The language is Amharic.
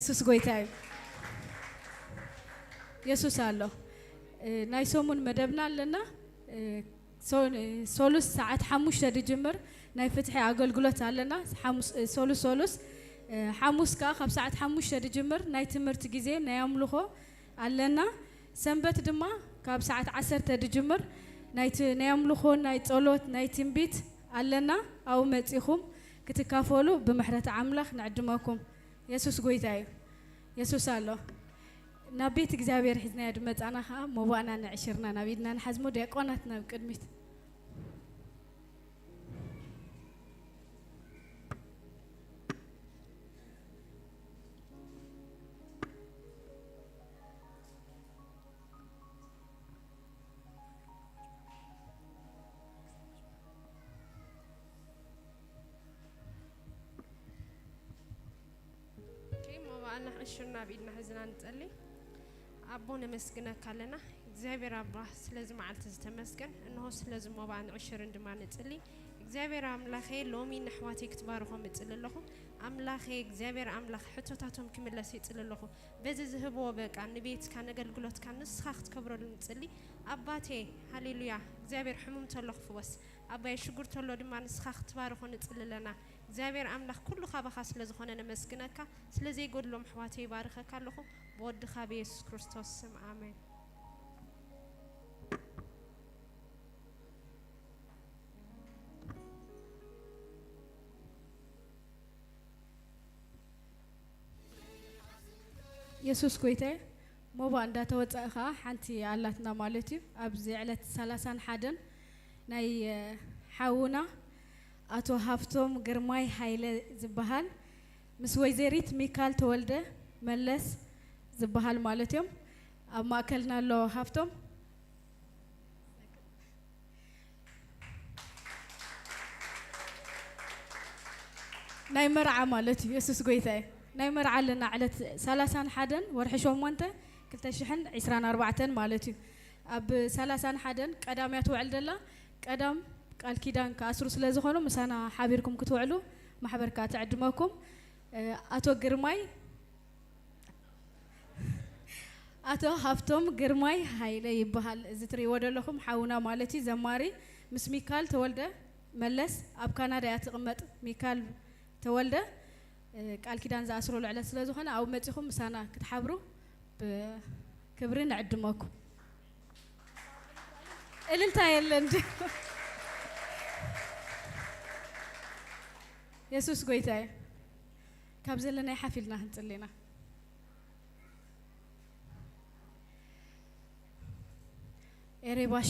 ኢየሱስ ጎይታይ ኢየሱስ አለው ናይ ሶሙን መደብና አለና ሶሉስ ሰዓት 5 ድጅምር ናይ ፍትሒ አገልግሎት አለና ሶሉስ ሐሙስ ካብ ሰዓት 5 ድጅምር ናይ ትምህርት ጊዜ ናይ አምልኮ አለና ሰንበት ድማ ካብ ሰዓት 10 ድጅምር ናይ አምልኮ ናይ ጸሎት ናይ ትንቢት አለና አው መጽኹም ክትካፈሉ በመሕረት አምላክ ንዕድመኩም ኢየሱስ ጎይታይ ኢየሱስ አለው ናቤት እግዚአብሔር ሒዝና ያድመጻና ሞባና ንዕሽርና ናቢድና ንሐዝሙ ዲያቆናትና ቅድሚት أنا عشرنا بيدنا حزنا نتقلي أبونا مسكنا كلنا እግዚአብሔር አባ ስለዚህ ማለት ተመስገን እንሆ ስለዚህ ሞባን 10 እንደማን ነጥሊ እግዚአብሔር አምላኬ ሎሚ ነህዋቴ ክትባርኹ ምጽልልኹ አምላኬ እግዚአብሔር አምላክ ሕቶታቶም ክምለስ ይጽልልኹ በዚ ዝህቦ በቃ ንቤት ካነገልግሎት ካንስኻት ከብረሉ ምጽሊ አባቴ ሃሌሉያ እግዚአብሔር ሕሙም ተለኹ ፍወስ አባይ ሽጉር ተሎ ድማ ንስኻት ትባርኹ ንጽልለና እግዚአብሔር አምላክ ኩሉ ኻባኻ ስለዝኾነ ነመስግነካ ስለዚህ ይጎድሎም ሕዋቴ ይባርከካ ኣለኹ በወድኻ በኢየሱስ ክርስቶስ ስም አሜን ኢየሱስ ጎይታይ ሞባ እንዳተወጻእኻ ሓንቲ አላትና ማለት እዩ ኣብዚ ዕለት 31 ናይ ሓውና አቶ ሃፍቶም ግርማይ ኃይለ ዝባሃል ምስ ወይዘሪት ሚካል ተወልደ መለስ ዝባሃል ማለት እዮም ኣብ ማእከልና ኣሎ ሃፍቶም ናይ መርዓ ማለት እዩ ኢየሱስ ጎይታይ ናይ መርዓ ለና ዕለት 31 ወርሒ 8 2024 ማለት እዩ ኣብ 31 ቀዳምያት ውዕል ደላ ቀዳም ቃል ኪዳን ከአስሩ ስለዝኾኑ ምሳና ሓቢርኩም ክትውዕሉ ማሕበርካ ተዕድመኩም አቶ ግርማይ አቶ ሃፍቶም ግርማይ ኃይለ ይባሃል እዚ ትሪእዎ ዘለኹም ሓውና ማለት እዩ ዘማሪ ምስ ሚካል ተወልደ መለስ ኣብ ካናዳ ያትቕመጥ ሚካል ተወልደ ቃል ኪዳን ዝኣስረሉ ዕለት ስለዝኾነ ኣብ መጺኹም ምሳና ክትሓብሩ ብክብሪ ንዕድመኩም እልልታ የለን ኢየሱስ ጎይታይ ካብ ዘለና ይሓፊልና ህንጽሊና ኤሬባሽ